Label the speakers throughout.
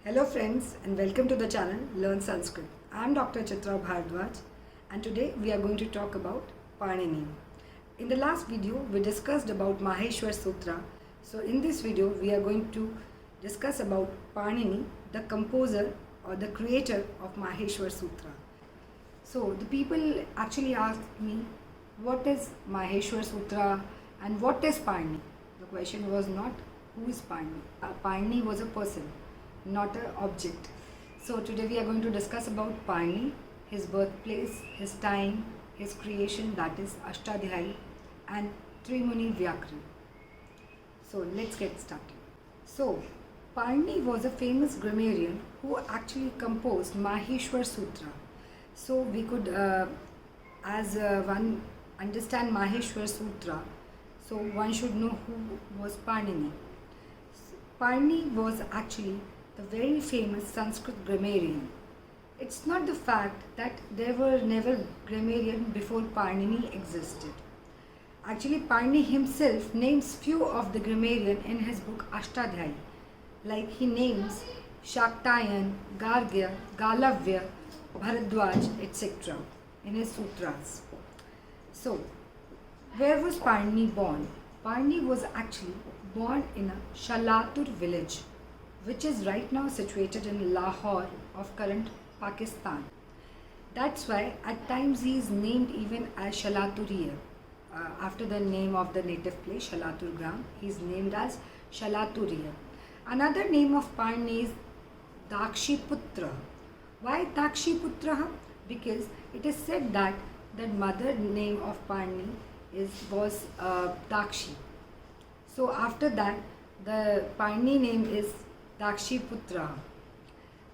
Speaker 1: Hello friends and welcome to the channel Learn Sanskrit. I am Dr. Chitra Bhardwaj and today we are going to talk about Panini. In the last video we discussed about Maheshwar Sutra. So in this video we are going to discuss about Panini, the composer or the creator of Maheshwar Sutra. So the people actually asked me what is Maheshwar Sutra and what is Panini. The question was not who is Panini. Panini was a person, not an object. So today we are going to discuss about Panini, his birthplace, his time, his creation, that is Ashtadhyayi, and Trimuni Vyakran. So let's get started. So Panini was a famous grammarian who actually composed Maheshwar Sutra. So we could, as one understand Maheshwar Sutra, so one should know who was Panini. Panini was actually the very famous Sanskrit grammarian. It's not the fact that there were never grammarian before Panini existed. Actually, Panini himself names few of the grammarian in his book Ashtadhyayi. Like he names Shaktayan, Gargya, Galavya, Bharadwaj, etc. in his sutras. So, where was Panini born? Panini was actually born in a Shalatur village, which is right now situated in Lahore of current Pakistan. That's why at times he is named even as Shalaturiya. After the name of the native place, Shalatur Gram, he is named as Shalaturiya. Another name of Panini is Dakshiputra. Why Dakshiputra? Because it is said that the mother name of Panini was Dakshi. So after that, the Panini name is Dakshiputra.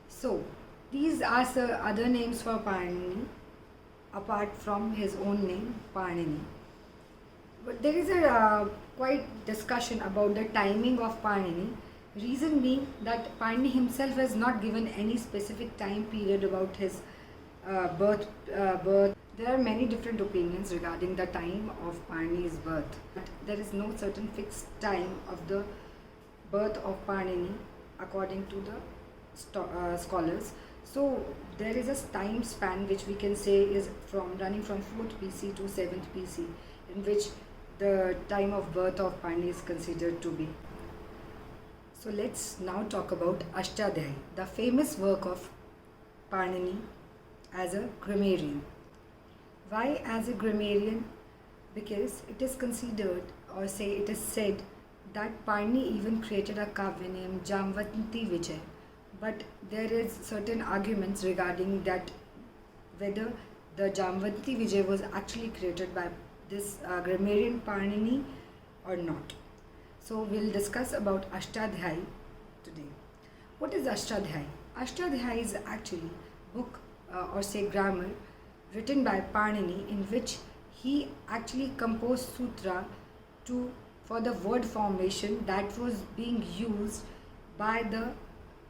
Speaker 1: So these are the other names for Panini apart from his own name Panini. But there is a quite discussion about the timing of Panini. Reason being that Panini himself has not given any specific time period about his birth. There are many different opinions regarding the time of Panini's birth. But there is no certain fixed time of the birth of Panini according to the scholars. So there is a time span which we can say is running from 4th BC to 7th BC, in which the time of birth of Panini is considered to be. So let's now talk about Ashtadhyayi, the famous work of Panini as a grammarian. Why as a grammarian? Because it is considered, or say it is said, that Panini even created a kavya named Jamvanti Vijay. But there is certain arguments regarding that whether the Jamvanti Vijay was actually created by this grammarian Panini or not. So we'll discuss about Ashtadhyayi today. What is Ashtadhyayi? Ashtadhyayi is actually book or say grammar written by Panini, in which he actually composed sutra for the word formation that was being used by the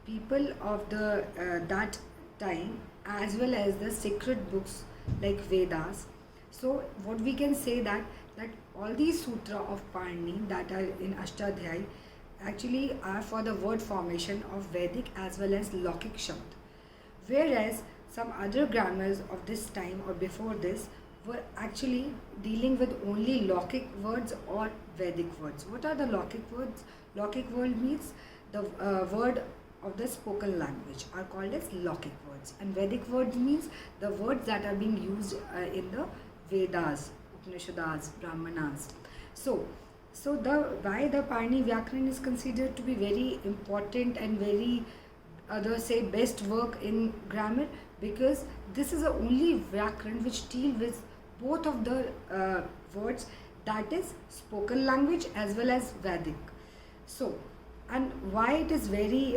Speaker 1: people of the that time, as well as the sacred books like Vedas. So what we can say that all these sutra of Panini that are in Ashtadhyayi actually are for the word formation of Vedic as well as Lokik Shabd. Whereas some other grammars of this time or before this were actually dealing with only Lokik words or Vedic words. What are the Lokik words? Lokik word means the word of the spoken language are called as Lokik words, and Vedic words means the words that are being used in the Vedas, Upanishads, Brahmanas. So why the Panini Vyakran is considered to be very important and very others say best work in grammar, because this is the only Vyakran which deal with both of the words, that is spoken language as well as Vedic. So, and why it is very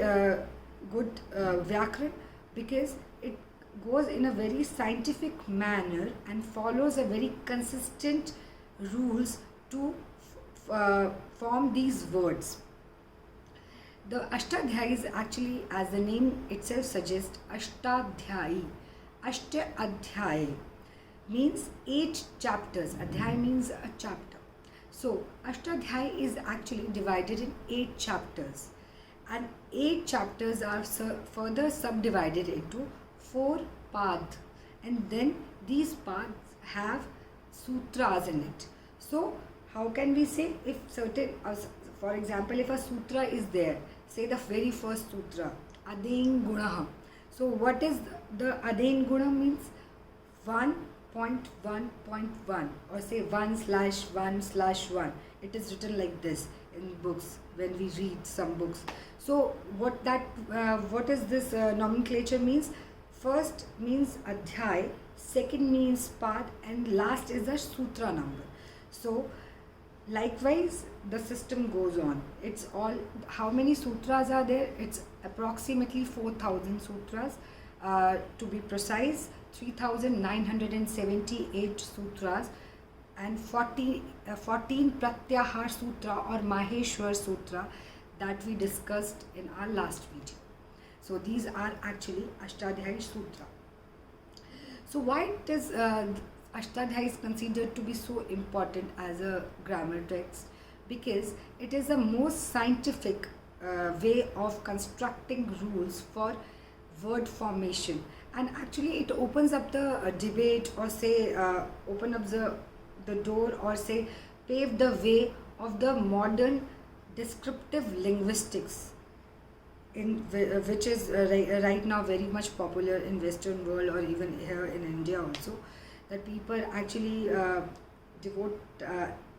Speaker 1: good Vyakran? Because it goes in a very scientific manner and follows a very consistent rules to form these words. The Ashtadhyayi is actually, as the name itself suggests, Ashtadhyayi. Ashtadhyayi means 8 chapters. Adhyay means a chapter. So Ashtadhyayi is actually divided in 8 chapters. and 8 chapters are further subdivided into 4 paths, and then these paths have sutras in it. So how can we say if certain, for example, if a sutra is there, say the very first sutra, Adin Gunaha. So what is the Adin Guna means? 1.1.1 or say 1/1/1. It is written like this in books when we read some books. So what is this nomenclature means? First means adhyay, second means path, and last is the sutra number. So likewise the system goes on. It's all, how many sutras are there? It's approximately 4,000 sutras, to be precise 3,978 sutras, and 14 Pratyahar Sutra or Maheshwar Sutra that we discussed in our last video. So these are actually Ashtadhyayi Sutra. So why does Ashtadhyayi is considered to be so important as a grammar text? Because it is the most scientific way of constructing rules for word formation, and actually it opens up the debate, or say open up the door, or say pave the way of the modern descriptive linguistics, which is right now very much popular in Western world, or even here in India also, that people actually devote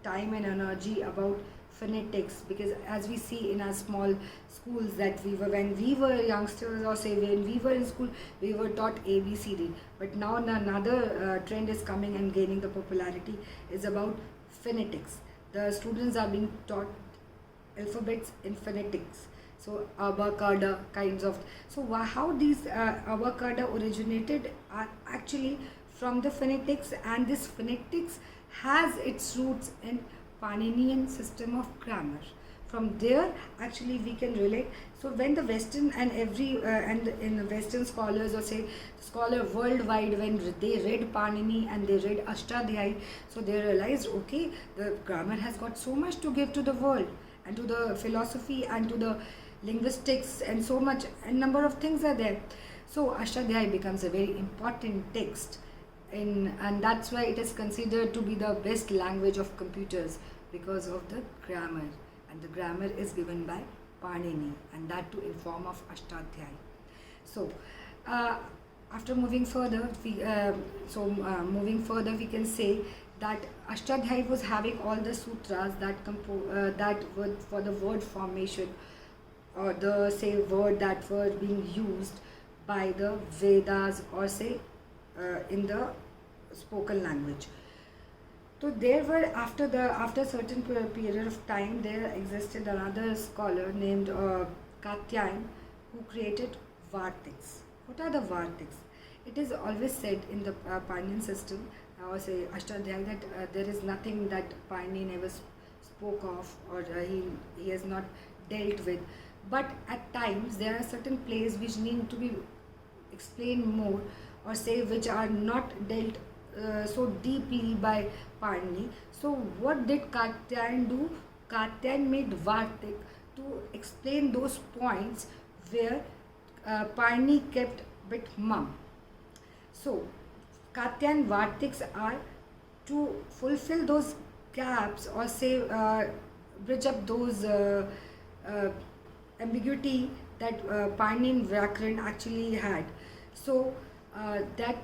Speaker 1: time and energy about phonetics, because as we see in our small schools that when we were youngsters, or say when we were in school, we were taught ABCD, but now another trend is coming and gaining the popularity is about phonetics. The students are being taught alphabets in phonetics. So abacada kinds of, so how these abacada originated are actually from the phonetics, and this phonetics has its roots in Paninian system of grammar. From there actually we can relate. So when the Western and in the Western scholars, or say scholar worldwide, when they read Panini and they read Ashtadhyayi, so they realized, okay, the grammar has got so much to give to the world, and to the philosophy, and to the linguistics, and so much, a number of things are there. So Ashtadhyayi becomes a very important text, and that's why it is considered to be the best language of computers, because of the grammar, and the grammar is given by Panini, and that too in form of Ashtadhyayi. So after moving further, moving further, we can say that Ashtadhyayi was having all the sutras that were for the word formation, or the say word that were being used by the Vedas, or say in the spoken language. So there were, after a certain period of time, there existed another scholar named Katyayana, who created Vartiks. What are the Vartiks? It is always said in the Paninian system, or say Ashtadhyayi, that there is nothing that Panini never spoke of, or he has not dealt with. But at times there are certain plays which need to be explained more, or say which are not dealt so deeply by Panini. So what did Katyayana do? Katyayana made Vartik to explain those points where Panini kept bit mum. So Katyayana Vartiks are to fulfill those gaps, or say bridge up those ambiguity that Paninian Vyakaran actually had. So that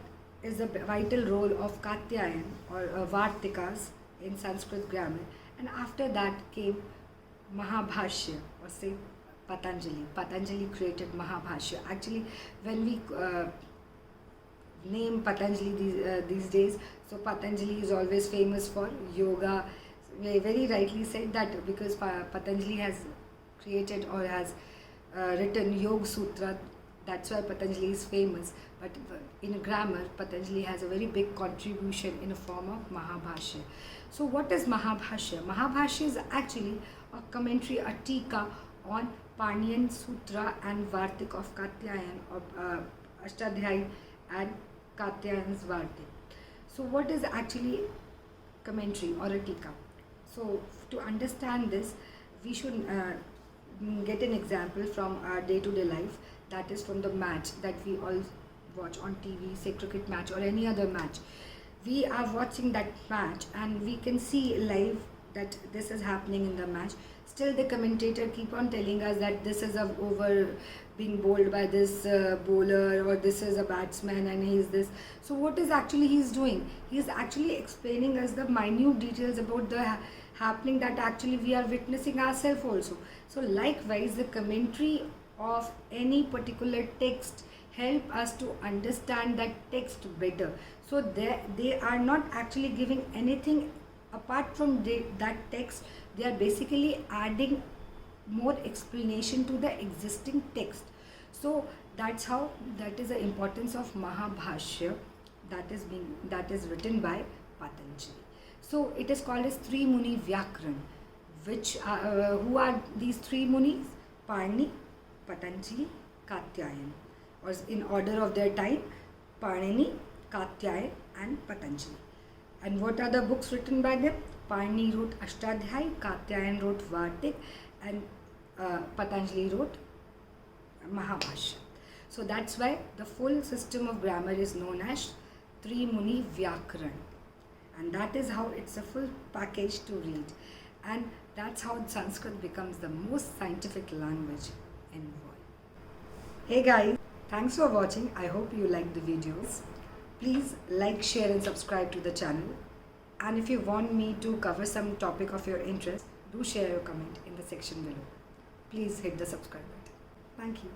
Speaker 1: is the vital role of Katyayana, or Vartikas in Sanskrit grammar. And after that came Mahabhashya, or say Patanjali. Patanjali created Mahabhashya. Actually, when we name Patanjali these days, so Patanjali is always famous for yoga. We very rightly said that because Patanjali has created, or has written Yoga Sutra, that's why Patanjali is famous. But in grammar, Patanjali has a very big contribution in the form of Mahabhashya. So what is Mahabhashya? Mahabhashya is actually a commentary, a tika on Paninian Sutra and Vartik of Katyayana, or Ashtadhyayi and Katyayana's Vartik. So what is actually commentary or a tika? So to understand this, we should get an example from our day-to-day life, that is from the match that we all watch on TV, say cricket match or any other match. We are watching that match and we can see live that this is happening in the match. Still the commentator keep on telling us that this is a over being bowled by this bowler, or this is a batsman and he is this. So what is actually he is doing? He is actually explaining us the minute details about the happening that actually we are witnessing ourselves also. So likewise, the commentary of any particular text help us to understand that text better. So they are not actually giving anything apart from that text. They are basically adding more explanation to the existing text. So that's how, that is the importance of Mahabhashya, that is written by Patanjali. So it is called as Three Muni Vyakran, which who are these three munis? Parni, Patanjali, Katyayana, or in order of their time: Panini, Katyayana and Patanjali. And what are the books written by them? Parni wrote Ashtadhyay, Katyayana wrote Vartik, and Patanjali wrote Mahabhashya. So that's why the full system of grammar is known as Three Muni Vyakran, and that is how it's a full package to read, and that's how Sanskrit becomes the most scientific language in the world. Hey guys, thanks for watching. I hope you liked the videos. Please like, share and subscribe to the channel. And if you want me to cover some topic of your interest, do share your comment in the section below. Please hit the subscribe button. Thank you.